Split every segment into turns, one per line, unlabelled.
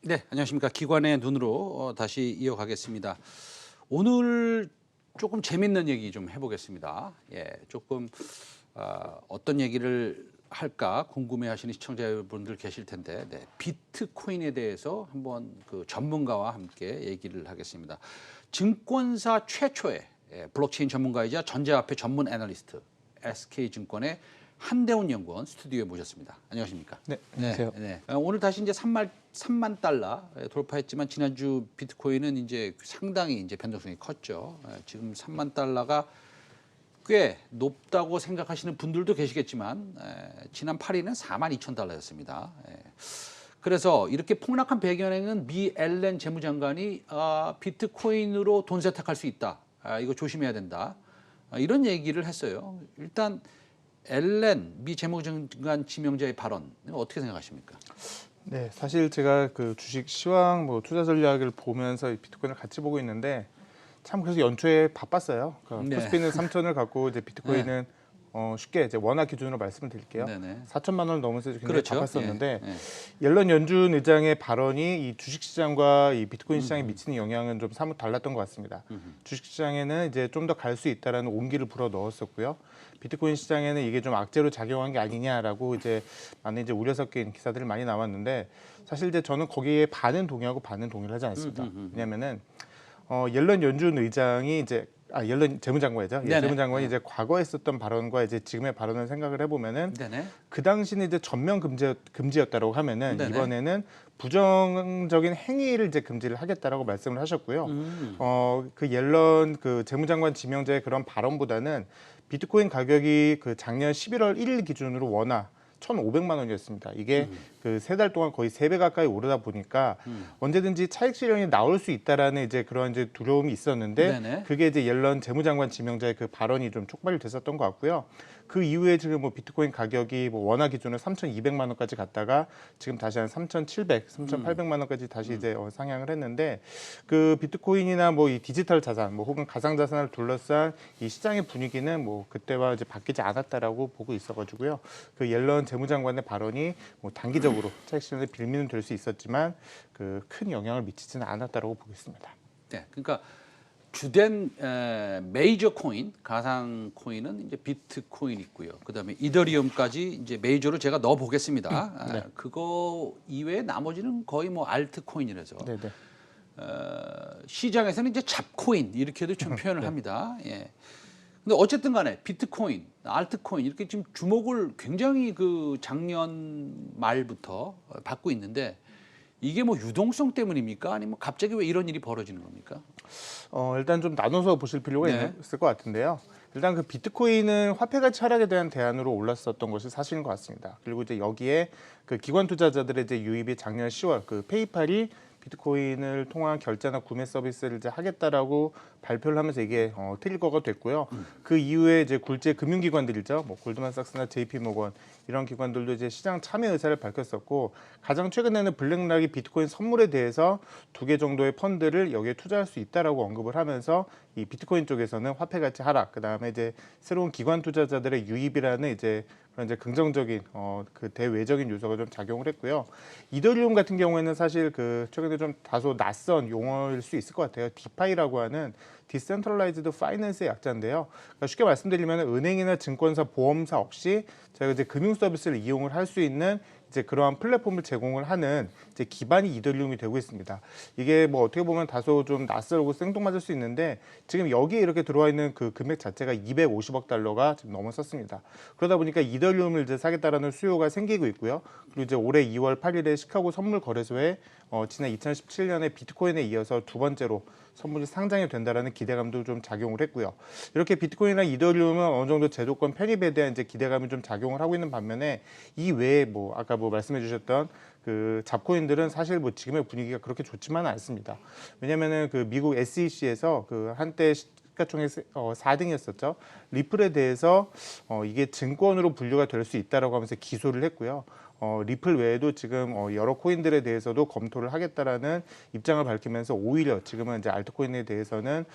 네, 안녕하십니까. 기관의 눈으로 다시 이어가겠습니다. 오늘 조금 재밌는 얘기 좀 해보겠습니다. 예, 조금 어떤 얘기를 할까 궁금해하시는 시청자 여러분들 계실 텐데, 네, 비트코인에 대해서 한번 그 전문가와 함께 얘기를 하겠습니다. 증권사 최초의 블록체인 전문가이자 전자화폐 전문 애널리스트 SK증권의 한대훈 연구원 스튜디오에 모셨습니다. 안녕하십니까?
네, 안녕하세요.
네. 오늘 다시 이제 3만 달러 돌파했지만 지난주 비트코인은 이제 상당히 이제 변동성이 컸죠. 지금 3만 달러가 꽤 높다고 생각하시는 분들도 계시겠지만 지난 8일은 4만 2천 달러였습니다. 그래서 이렇게 폭락한 배경에는 미 앨런 재무장관이 비트코인으로 돈 세탁할 수 있다. 이거 조심해야 된다. 이런 얘기를 했어요. 일단 앨런 미 재무장관 지명자의 발언 어떻게 생각하십니까?
네, 사실 제가 그 주식 시황 뭐 투자 전략을 보면서 비트코인을 같이 보고 있는데 참 그래서 연초에 바빴어요.
네.
코스피는 3천을 갖고 이제 비트코인은 쉽게 이제 원화 기준으로 말씀을 드릴게요.
네네.
4천만 원을 넘어서 굉장히
그렇죠.
바빴었는데
예.
옐런 연준 의장의 발언이 이 주식 시장과 이 비트코인 시장에 미치는 영향은 좀 사뭇 달랐던 것 같습니다. 주식 시장에는 이제 좀 더 갈 수 있다라는 온기를 불어 넣었었고요. 비트코인 시장에는 이게 좀 악재로 작용한 게 아니냐라고 이제 많은 이제 우려 섞인 기사들이 많이 나왔는데 사실 이제 저는 거기에 반은 동의하고 반은 동의를 하지 않습니다. 왜냐하면은 옐런 연준 의장이 이제 옐런 재무장관이죠. 예, 재무장관이 이제 과거에 했었던 발언과 이제 지금의 발언을 생각을 해보면은
네네.
그 당시는 이제 전면 금지였다고 하면은
네네.
이번에는 부정적인 행위를 이제 금지를 하겠다라고 말씀을 하셨고요. 그 옐런 그 재무장관 지명자의 그런 발언보다는 비트코인 가격이 그 작년 11월 1일 기준으로 원화 1,500만 원이었습니다. 이게 그 3달 동안 거의 3배 가까이 오르다 보니까 언제든지 차익 실현이 나올 수 있다라는 이제 그런 이제 두려움이 있었는데
네네.
그게 이제 옐런 재무장관 지명자의 그 발언이 좀 촉발이 됐었던 것 같고요. 그 이후에 지금 뭐 비트코인 가격이 뭐 원화 기준으로 3,200만 원까지 갔다가 지금 다시 한 3,700, 3,800만 원까지 다시 이제 상향을 했는데 그 비트코인이나 뭐 이 디지털 자산, 뭐 혹은 가상 자산을 둘러싼 이 시장의 분위기는 뭐 그때와 이제 바뀌지 않았다라고 보고 있어가지고요. 그 옐런 재무장관의 발언이 뭐 단기적으로 차익 실현의 빌미는 될 수 있었지만 그 큰 영향을 미치지는 않았다라고 보겠습니다.
네, 그러니까 주된 메이저 코인, 가상 코인은 이제 비트코인 있고요. 그다음에 이더리움까지 이제 메이저로 제가 넣어 보겠습니다.
네.
그거 이외에 나머지는 거의 뭐 알트 코인이라서
네네.
시장에서는 이제 잡코인 이렇게도 좀 표현을 합니다. 예. 근데 어쨌든 간에 비트코인, 알트코인 이렇게 지금 주목을 굉장히 그 작년 말부터 받고 있는데 이게 뭐 유동성 때문입니까? 아니면 갑자기 왜 이런 일이 벌어지는 겁니까?
일단 좀 나눠서 보실 필요가
네.
있을 것 같은데요. 일단 그 비트코인은 화폐 가치 하락에 대한 대안으로 올랐었던 것이 사실인 것 같습니다. 그리고 이제 여기에 그 기관 투자자들의 이제 유입이 작년 10월 그 페이팔이 비트코인을 통한 결제나 구매 서비스를 이제 하겠다라고 발표를 하면서 이게 트리거가 됐고요. 그 이후에 이제 굴제 금융기관들이죠, 뭐 골드만삭스나 JP모건 이런 기관들도 이제 시장 참여 의사를 밝혔었고 가장 최근에는 블랙락이 비트코인 선물에 대해서 2개 정도의 펀드를 여기에 투자할 수 있다라고 언급을 하면서 이 비트코인 쪽에서는 화폐 가치 하락, 그 다음에 이제 새로운 기관 투자자들의 유입이라는 이제 그런 이제 긍정적인 그 대외적인 요소가 좀 작용을 했고요. 이더리움 같은 경우에는 사실 그 최근에 좀 다소 낯선 용어일 수 있을 것 같아요. 디파이라고 하는 디센트럴라이즈드 파이낸스의 약자인데요. 그러니까 쉽게 말씀드리면 은행이나 증권사, 보험사 없이 저희가 이제 금융 서비스를 이용을 할 수 있는 이제 그러한 플랫폼을 제공을 하는 이제 기반이 이더리움이 되고 있습니다. 이게 뭐 어떻게 보면 다소 좀 낯설고 생뚱맞을 수 있는데 지금 여기에 이렇게 들어와 있는 그 금액 자체가 250억 달러가 지금 넘어섰습니다. 그러다 보니까 이더리움을 이제 사겠다라는 수요가 생기고 있고요. 그리고 이제 올해 2월 8일에 시카고 선물 거래소에 지난 2017년에 비트코인에 이어서 두 번째로 선물이 상장이 된다라는 기대감도 좀 작용을 했고요. 이렇게 비트코인이나 이더리움은 어느 정도 제도권 편입에 대한 이제 기대감이 좀 작용을 하고 있는 반면에 이 외에 뭐 아까 뭐 말씀해주셨던 그 잡코인들은 사실 뭐 지금의 분위기가 그렇게 좋지만은 않습니다. 왜냐면은 그 미국 SEC에서 그 한때 시가총액 4등이었었죠. 리플에 대해서 이게 증권으로 분류가 될 수 있다라고 하면서 기소를 했고요. 리플 외에도 지금 여러 코인들에 대해서도 검토를 하겠다라는 입장을 밝히면서 오히려 지금은 이제 알트코인에 대해서는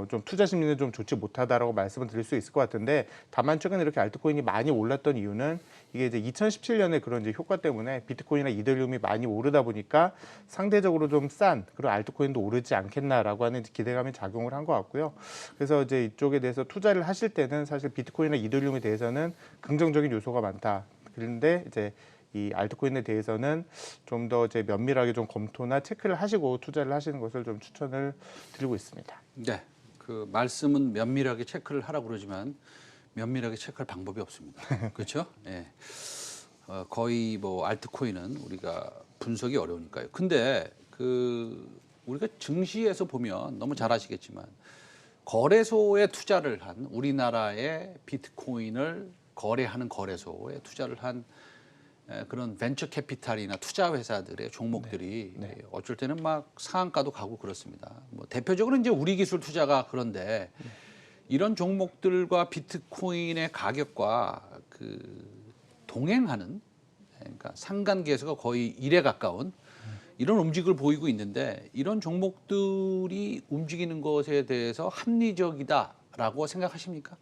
좀 투자 심리는 좀 좋지 못하다라고 말씀을 드릴 수 있을 것 같은데, 다만 최근에 이렇게 알트코인이 많이 올랐던 이유는 이게 이제 2017년에 그런 이제 효과 때문에 비트코인이나 이더리움이 많이 오르다 보니까 상대적으로 좀 싼 그런 알트코인도 오르지 않겠나라고 하는 기대감이 작용을 한 것 같고요. 그래서 이제 이쪽에 대해서 투자를 하실 때는 사실 비트코인이나 이더리움에 대해서는 긍정적인 요소가 많다. 그런데 이제 이 알트코인에 대해서는 좀 더 이제 면밀하게 좀 검토나 체크를 하시고 투자를 하시는 것을 좀 추천을 드리고 있습니다.
네, 그 말씀은 면밀하게 체크를 하라고 그러지만 면밀하게 체크할 방법이 없습니다. 그렇죠? 예. 거의 뭐 알트코인은 우리가 분석이 어려우니까요. 근데 그 우리가 증시에서 보면 너무 잘 아시겠지만 거래소에 투자를 한 우리나라의 비트코인을 거래하는 거래소에 투자를 한 그런 벤처 캐피탈이나 투자 회사들의 종목들이
네.
어쩔 때는 막 상한가도 가고 그렇습니다. 뭐 대표적으로 이제 우리기술 투자가 그런데 이런 종목들과 비트코인의 가격과 그 동행하는, 그러니까 상관계수가 거의 1에 가까운 이런 움직임을 보이고 있는데, 이런 종목들이 움직이는 것에 대해서 합리적이다라고 생각하십니까?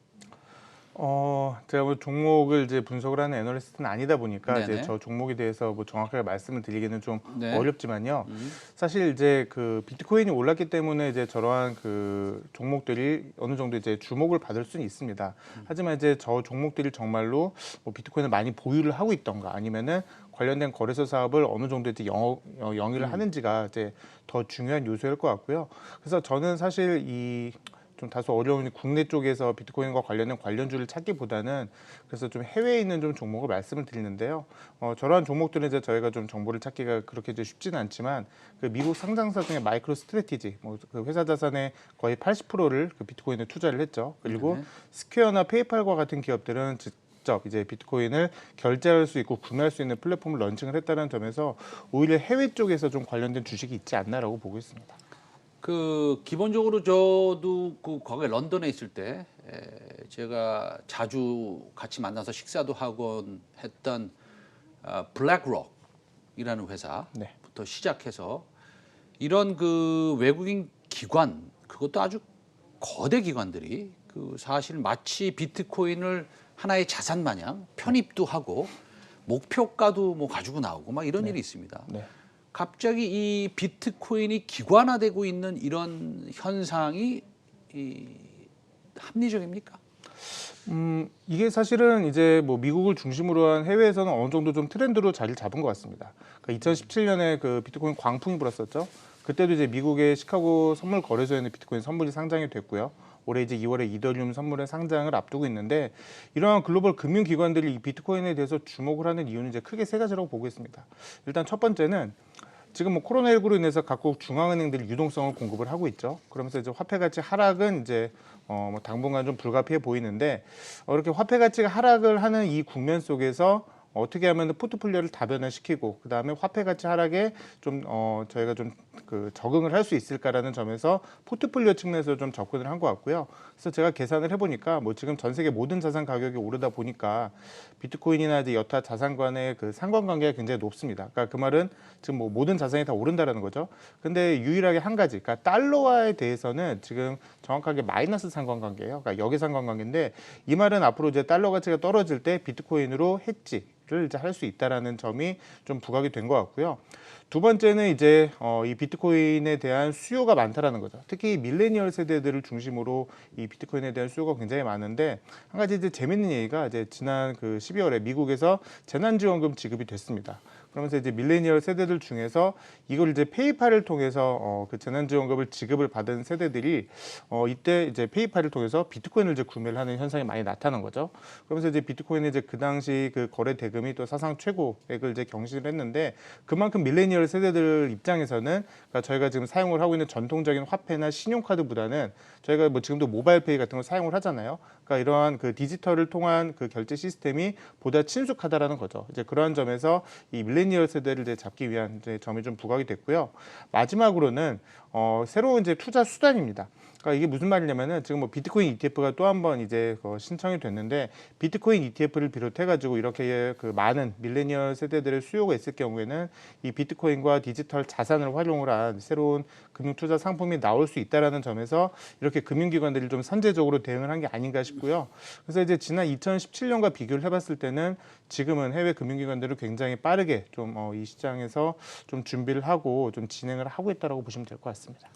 제가 뭐 종목을 이제 분석을 하는 애널리스트는 아니다 보니까 이제
네네.
저 종목에 대해서 뭐 정확하게 말씀을 드리기는 좀
네.
어렵지만요. 사실 이제 그 비트코인이 올랐기 때문에 이제 저러한 그 종목들이 어느 정도 이제 주목을 받을 수는 있습니다. 하지만 이제 저 종목들이 정말로 뭐 비트코인을 많이 보유를 하고 있던가 아니면은 관련된 거래소 사업을 어느 정도 이제 영위를 하는지가 이제 더 중요한 요소일 것 같고요. 그래서 저는 사실 이 좀 다소 어려운 국내 쪽에서 비트코인과 관련된 관련주를 찾기보다는 그래서 좀 해외에 있는 좀 종목을 말씀을 드리는데요. 저러한 종목들은 이제 저희가 좀 정보를 찾기가 그렇게 이제 쉽지는 않지만 그 미국 상장사 중에 마이크로 스트래티지, 뭐 그 회사 자산의 거의 80%를 그 비트코인에 투자를 했죠. 그리고
네.
스퀘어나 페이팔과 같은 기업들은 직접 이제 비트코인을 결제할 수 있고 구매할 수 있는 플랫폼을 런칭을 했다는 점에서 오히려 해외 쪽에서 좀 관련된 주식이 있지 않나라고 보고 있습니다.
그 기본적으로 저도 그 과거에 런던에 있을 때 제가 자주 같이 만나서 식사도 하곤 했던 블랙록이라는 회사부터 시작해서 이런 그 외국인 기관, 그것도 아주 거대 기관들이 그 사실 마치 비트코인을 하나의 자산 마냥 편입도 하고 목표가도 뭐 가지고 나오고 막 이런 일이 있습니다.
네.
갑자기 이 비트코인이 기관화되고 있는 이런 현상이 합리적입니까?
이게 사실은 이제 뭐 미국을 중심으로 한 해외에서는 어느 정도 좀 트렌드로 자리를 잡은 것 같습니다. 그러니까 2017년에 그 비트코인 광풍이 불었었죠. 그때도 이제 미국의 시카고 선물 거래소에는 비트코인 선물이 상장이 됐고요. 올해 이제 2월에 이더리움 선물의 상장을 앞두고 있는데, 이러한 글로벌 금융 기관들이 이 비트코인에 대해서 주목을 하는 이유는 이제 크게 세 가지라고 보고 있습니다. 일단 첫 번째는 지금 뭐 코로나19로 인해서 각국 중앙은행들이 유동성을 공급을 하고 있죠. 그러면서 이제 화폐 가치 하락은 이제 뭐 당분간 좀 불가피해 보이는데, 이렇게 화폐 가치가 하락을 하는 이 국면 속에서 어떻게 하면 포트폴리오를 다변화시키고 그다음에 화폐 가치 하락에 좀 저희가 좀 그 적응을 할 수 있을까라는 점에서 포트폴리오 측면에서 좀 접근을 한 것 같고요. 그래서 제가 계산을 해보니까 뭐 지금 전 세계 모든 자산 가격이 오르다 보니까 비트코인이나 이제 여타 자산 간의 그 상관관계가 굉장히 높습니다. 그러니까 그 말은 지금 뭐 모든 자산이 다 오른다라는 거죠. 근데 유일하게 한 가지, 그러니까 달러화에 대해서는 지금 정확하게 마이너스 상관관계예요. 그러니까 역의 상관관계인데, 이 말은 앞으로 이제 달러 가치가 떨어질 때 비트코인으로 해지를 이제 할 수 있다라는 점이 좀 부각이 된 것 같고요. 두 번째는 이제 이 비트코인에 대한 수요가 많다라는 거죠. 특히 밀레니얼 세대들을 중심으로 이 비트코인에 대한 수요가 굉장히 많은데, 한 가지 이제 재밌는 얘기가 이제 지난 그 12월에 미국에서 재난지원금 지급이 됐습니다. 그러면서 이제 밀레니얼 세대들 중에서 이걸 이제 페이팔을 통해서 그 재난지원금을 지급을 받은 세대들이 이때 이제 페이팔을 통해서 비트코인을 이제 구매를 하는 현상이 많이 나타난 거죠. 그러면서 이제 비트코인이 이제 그 당시 그 거래 대금이 또 사상 최고액을 이제 경신을 했는데, 그만큼 밀레니얼 세대들 입장에서는 그러니까 저희가 지금 사용을 하고 있는 전통적인 화폐나 신용카드보다는 저희가 뭐 지금도 모바일페이 같은 걸 사용을 하잖아요. 그러니까 이러한 그 디지털을 통한 그 결제 시스템이 보다 친숙하다라는 거죠. 이제 그러한 점에서 이 밀레니얼 세대를 이제 잡기 위한 이제 점이 좀 부각이 됐고요. 마지막으로는 새로운 이제 투자 수단입니다. 그러니까 그러니까 이게 무슨 말이냐면은 지금 뭐 비트코인 ETF가 또 한 번 이제 신청이 됐는데 비트코인 ETF를 비롯해가지고 이렇게 그 많은 밀레니얼 세대들의 수요가 있을 경우에는 이 비트코인과 디지털 자산을 활용을 한 새로운 금융 투자 상품이 나올 수 있다라는 점에서 이렇게 금융기관들이 좀 선제적으로 대응을 한 게 아닌가 싶고요. 그래서 이제 지난 2017년과 비교를 해봤을 때는 지금은 해외 금융기관들이 굉장히 빠르게 좀 이 시장에서 좀 준비를 하고 좀 진행을 하고 있다라고 보시면 될 것 같습니다.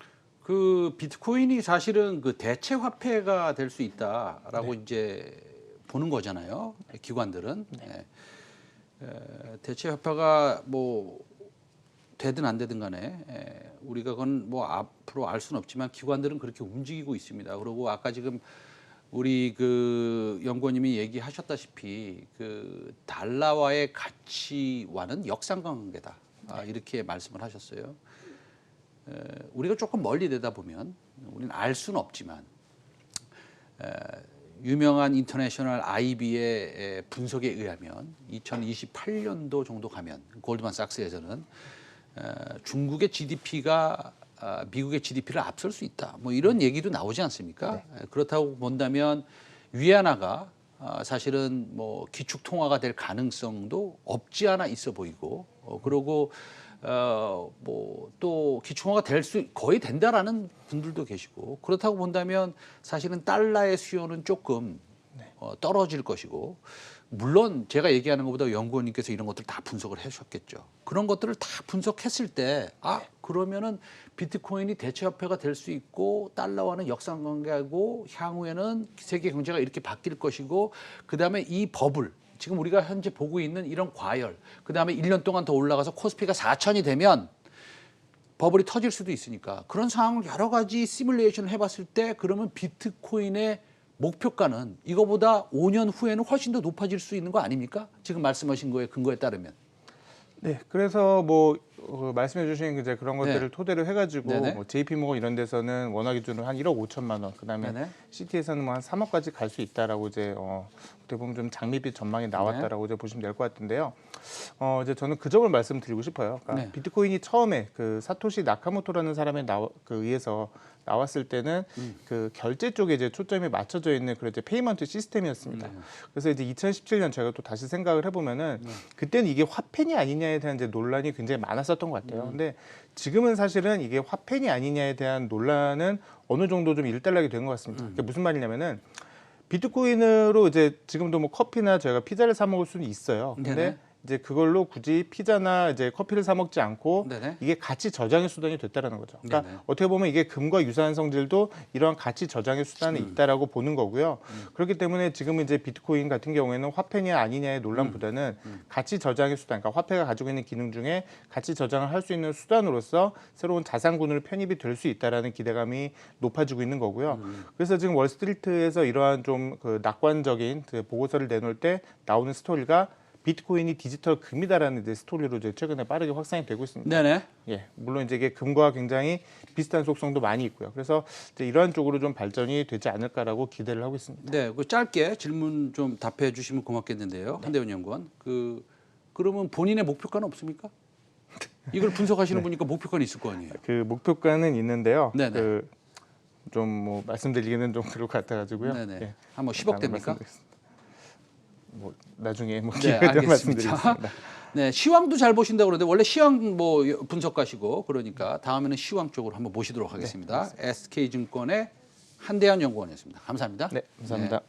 그 비트코인이 사실은 그 대체 화폐가 될 수 있다라고 이제 보는 거잖아요. 기관들은. 대체 화폐가 뭐 되든 안 되든 간에 우리가 그건 뭐 앞으로 알 수는 없지만 기관들은 그렇게 움직이고 있습니다. 그리고 아까 지금 우리 그 연구원님이 얘기하셨다시피 그 달러와의 가치와는 역상관계다. 이렇게 말씀을 하셨어요. 우리가 조금 멀리 내다보면 우리는 알 수는 없지만 유명한 인터내셔널 IB의 분석에 의하면 2028년도 정도 가면 골드만삭스에서는 중국의 GDP가 미국의 GDP를 앞설 수 있다. 뭐 이런 얘기도 나오지 않습니까? 그렇다고 본다면 위안화가 사실은 뭐 기축 통화가 될 가능성도 없지 않아 있어 보이고 그러고 뭐 또 기축통화가 될 수 거의 된다라는 분들도 계시고 그렇다고 본다면 사실은 달러의 수요는 조금 떨어질 것이고 물론 제가 얘기하는 것보다 연구원님께서 이런 것들 다 분석을 해주셨겠죠. 그런 것들을 다 분석했을 때 그러면은 비트코인이 대체화폐가 될 수 있고 달러와는 역상관계하고 향후에는 세계 경제가 이렇게 바뀔 것이고 그다음에 이 버블 지금 우리가 현재 보고 있는 이런 과열, 그다음에 1년 동안 더 올라가서 코스피가 4천이 되면 버블이 터질 수도 있으니까 그런 상황을 여러 가지 시뮬레이션을 해봤을 때 그러면 비트코인의 목표가는 이거보다 5년 후에는 훨씬 더 높아질 수 있는 거 아닙니까? 지금 말씀하신 거에 근거에 따르면.
네, 그래서 뭐 말씀해주신 이제 그런 것들을 토대로 해가지고
네네.
뭐 JP모건 이런 데서는 원화 기준으로 한 1억 5천만 원, 그다음에
네네.
CT에서는 뭐 한 3억까지 갈 수 있다라고 이제 어떻게 보면 좀 장밋빛 전망이 나왔다라고 이제 보시면 될 것 같은데요. 이제 저는 그 점을 말씀드리고 싶어요. 그러니까 비트코인이 처음에 그 사토시 나카모토라는 사람에 의해서 나왔을 때는 그 결제 쪽에 이제 초점이 맞춰져 있는 그런 이제 페이먼트 시스템이었습니다. 그래서 이제 2017년 제가 또 다시 생각을 해보면은 그때는 이게 화폐니 아니냐에 대한 이제 논란이 굉장히 많았었던 것 같아요. 근데 지금은 사실은 이게 화폐니 아니냐에 대한 논란은 어느 정도 좀 일단락이 된 것 같습니다. 그게 무슨 말이냐면은 비트코인으로 이제 지금도 뭐 커피나 저희가 피자를 사 먹을 수는 있어요. 근데
네네.
이제 그걸로 굳이 피자나 이제 커피를 사 먹지 않고
네네.
이게 가치 저장의 수단이 됐다라는 거죠. 그러니까
네네.
어떻게 보면 이게 금과 유사한 성질도 이러한 가치 저장의 수단이 있다라고 보는 거고요. 그렇기 때문에 지금 이제 비트코인 같은 경우에는 화폐냐 아니냐의 논란보다는 가치 저장의 수단, 그러니까 화폐가 가지고 있는 기능 중에 가치 저장을 할 수 있는 수단으로서 새로운 자산군으로 편입이 될 수 있다라는 기대감이 높아지고 있는 거고요. 그래서 지금 월스트리트에서 이러한 좀 그 낙관적인 그 보고서를 내놓을 때 나오는 스토리가 비트코인이 디지털 금이다라는 이제 스토리로 이제 최근에 빠르게 확산이 되고 있습니다.
네네.
예, 물론 이제 이게 금과 굉장히 비슷한 속성도 많이 있고요. 그래서 이제 이러한 쪽으로 좀 발전이 되지 않을까라고 기대를 하고 있습니다.
네, 그 짧게 질문 좀 답해 주시면 고맙겠는데요. 한대원 연구원. 그러면 본인의 목표가는 없습니까? 이걸 분석하시는 분이니까 목표가는 있을 거 아니에요.
그 목표가는 있는데요.
네네.
그 좀 뭐 말씀드리기는 좀 그럴 것 같아가지고요.
네네.
예,
한뭐 10억 됩니까?
뭐 나중에 뭐
네,
기회가 되면
알겠습니다.
말씀드리겠습니다.
네, 시황도 잘 보신다고 그러는데 원래 시황 뭐 분석가시고 그러니까 다음에는 시황 쪽으로 한번 모시도록 하겠습니다. SK증권의 한대현 연구원이었습니다. 감사합니다.
네, 감사합니다.
네.